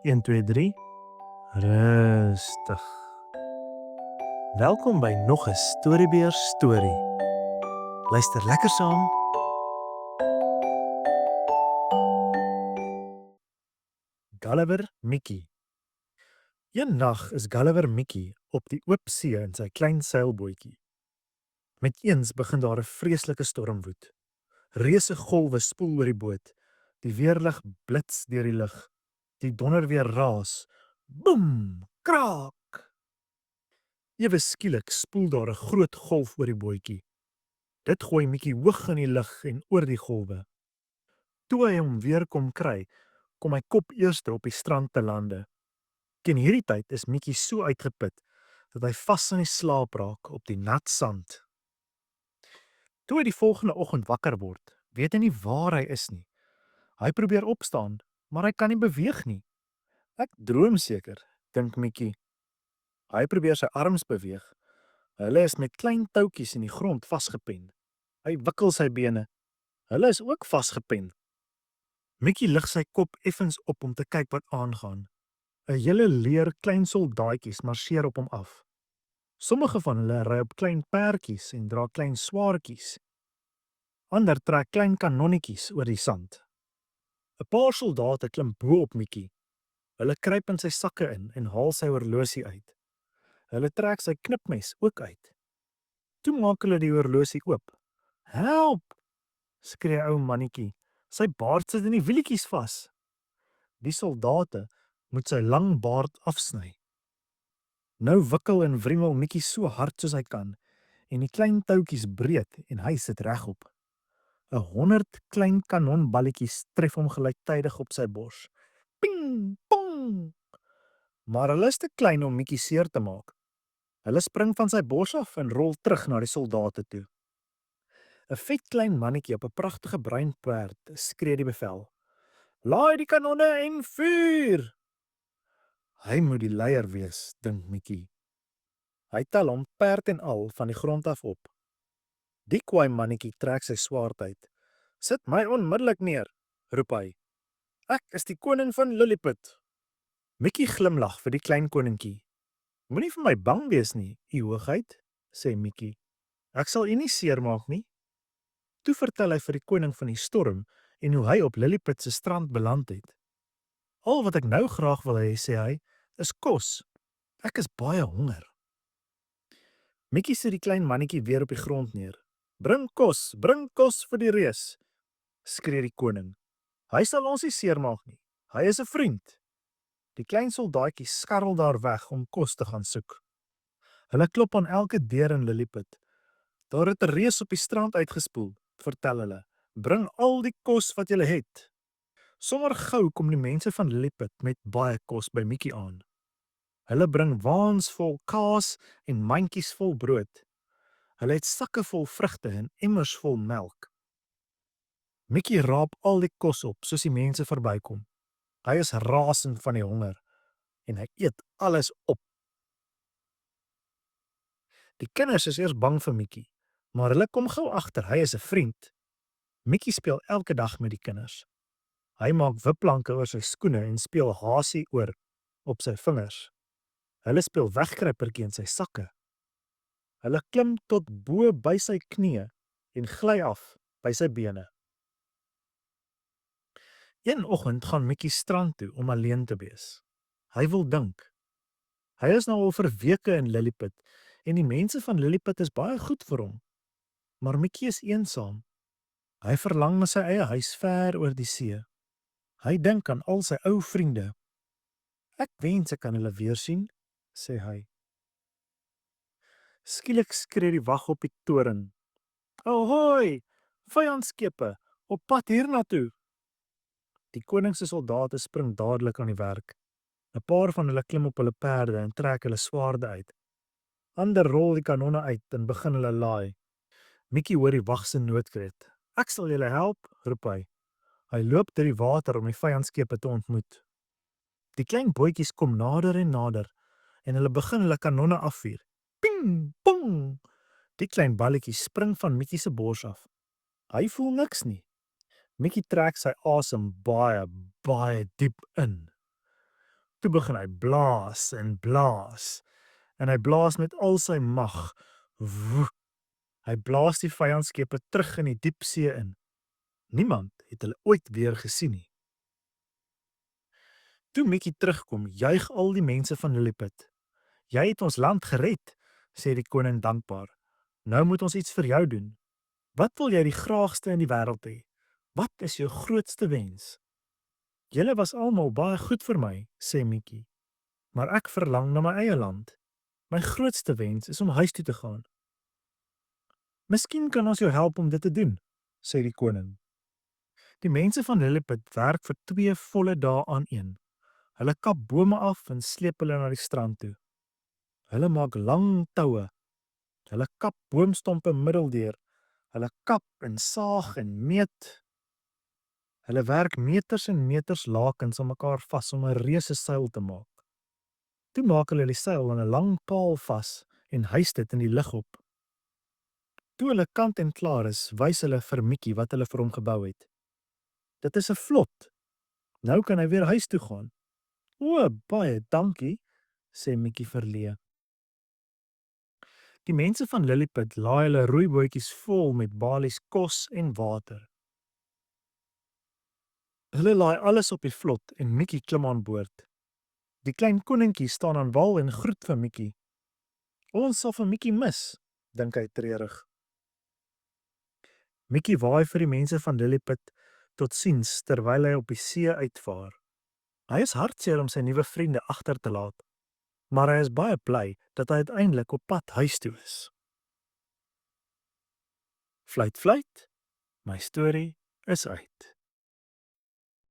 1, 2, 3. Rustig. Welkom by nog 'n Storybeer storie. Luister lekker saam. Gulliver Mickey. Een nag is Gulliver Mickey op die oop see in sy klein seilbootjie. Met eens begin daar 'n vreeslike storm woed. Reuse golwe spoel oor die boot. Die weerlig blits deur die lug. Die donder weer raas. Boem! Kraak! Ewe skielik spoel daar 'n groot golf oor die bootjie. Dit gooi Mickey hoog in die lug en oor die golwe. Toe hy hom weer kom kry, kom hy kop eerste op die strand te lande. Teen hierdie tyd is Mickey so uitgeput dat hy vas in die slaap raak op die nat sand. Toe hy die volgende oggend wakker word, weet hy nie waar hy is nie. Hy probeer opstaan, maar hy kan nie beweeg nie. Ek droom seker, dink Mickey. Hy probeer sy arms beweeg. Hulle is met klein toutjies in die grond vasgepen. Hy wikkel sy bene. Hulle is ook vasgepen. Mickey lig sy kop effens op om te kyk wat aangaan. 'n Hele leer klein soldaatjies marseer op hom af. Sommige van hulle ry op klein perdjies en dra klein swaardjies. Ander trek klein kanonnetjies oor die sand. 'n Paar soldate klim bo op Mickey. Hulle kruip in sy sakke in en haal sy horlosie uit. Hulle trek sy knipmes ook uit. Toe maak hulle die horlosie oop. "Help!" skree 'n ou mannetjie. Sy baard sit in die wielietjies vas. Die soldate moet sy lang baard afsny. Nou wikkel en wrimmel Mickey so hard soos hy kan en die klein toutjies breek en hy sit regop. 100 klein kanonballetjies tref hom gelyktydig op sy bors. Ping, pong! Maar hulle is te klein om Mickey seer te maak. Hulle spring van sy bors af en rol terug na die soldate toe. 'n Vet klein mannetjie op 'n pragtige bruin perd skree die bevel. "Laai die kanonne en vuur!" Hy moet die leier wees, dink Mickey. Hy tel hom perd en al van die grond af op. Die kwaai mannetjie trek sy swaard uit. "Sit my onmiddellik neer," roep hy. "Ek is die koning van Lilliput." Mickey glimlag vir die klein koningkie. "Moenie vir my bang wees nie, u hoogheid," sê Mickey. "Ek sal u nie seermaak nie." Toe vertel hy vir die koning van die storm en hoe hy op Lilliput se strand beland het. "Al wat ek nou graag wil hê," sê hy, "is kos. Ek is baie honger." Mickey sit die klein mannetjie weer op die grond neer. bring kos vir die reus," skree die koning. "Hy sal ons nie seermaak nie. Hy is 'n vriend." Die klein soldaatjie skarrel daar weg om kos te gaan soek. Hulle klop aan elke deur in Lilliput. "Daar het 'n reus op die strand uitgespoel," vertel hulle. "Bring al die kos wat jy het." Sommer gou kom die mense van Lilliput met baie kos by Mickey aan. Hulle bring waans vol kaas en mandjies vol brood. Hulle het sakke vol vrugte en emmers vol melk. Mickey raap al die kos op soos die mense verbykom. Hy is rasend van die honger en hy eet alles op. Die kinders is eers bang vir Mickey, maar hulle kom gou agter hy is 'n vriend. Mickey speel elke dag met die kinders. Hy maak wipplanke oor sy skoene en speel hasie oor op sy vingers. Hulle speel wegkruipertjie in sy sakke. Hulle klim tot bo by sy knieë en gly af by sy bene. Een oggend gaan Mickey strand toe om alleen te wees. Hy wil dink. Hy is nou al vir weke in Lilliput en die mense van Lilliput is baie goed vir hom. Maar Mickey is eensaam. Hy verlang na sy eie huis ver oor die see. Hy dink aan al sy ou vriende. "Ek wens ek kan hulle weer sien," sê hy. Skielik skree die wag op die toring. "Ahoy! Vyandskepe op pad hiernatoe." Die koning se soldate spring dadelik aan die werk. 'n Paar van hulle klim op hulle perde en trek hulle swaarde uit. Ander rol die kanonne uit en begin hulle laai. Mickey hoor die wag se noodkreet. "Ek sal julle help," roep hy. Hy loop deur die water om die vyandskepe te ontmoet. Die klein bootjies kom nader en nader en hulle begin hulle kanonne afvuur. Ping, pong! Die klein balletjies spring van Mickey se bors af. Hy voel niks nie. Mickey trek sy asem baie diep in. Toe begin hy blaas en blaas. En hy blaas met al sy mag. Woe! Hy blaas die vyandskepe terug in die diep see in. Niemand het hulle ooit weer gesien nie. Toe Mickey terugkom, juig al die mense van Lilliput. Jy het ons land gered, sê die koning dankbaar. Nou moet ons iets vir jou doen. Wat wil jy die graagste in die wêreld hê? Wat is jou grootste wens? Julle was almal baie goed vir my, sê Mickey. Maar ek verlang na my eie land. My grootste wens is om huis toe te gaan. Miskien kan ons jou help om dit te doen, sê die koning. Die mense van Lilliput werk vir 2 volle dae aaneen. Hulle kap bome af en sleep hulle na die strand toe. Hulle maak lang toue. Hulle kap boomstompe middeldeur. Hulle kap en saag en meet. Hulle werk meters en meters lakens aan mekaar vas om 'n reuse seil te maak. Toe maak hulle die seil aan 'n lang paal vas en hys dit in die lug op. Toe hulle kant en klaar is, wys hulle vir Mickey wat hulle vir hom gebou het. Dit is 'n vlot. Nou kan hy weer huis toe gaan. O, baie dankie, sê Mickey verleë. Die mense van Lilliput laai hulle roeibootjies vol met balies kos en water. Hulle laai alles op die vlot en Mickey klim aan boord. Die klein koningkie staan aan wal en groet vir Mickey. Ons sal vir Mickey mis, dink hy treurig. Mickey waai vir die mense van Lilliput totsiens terwyl hy op die see uitvaar. Hy is hartseer om sy nuwe vriende agter te laat, maar hy is baie bly dat hy uiteindelik op pad huis toe is. Fluit, fluit, my storie is uit.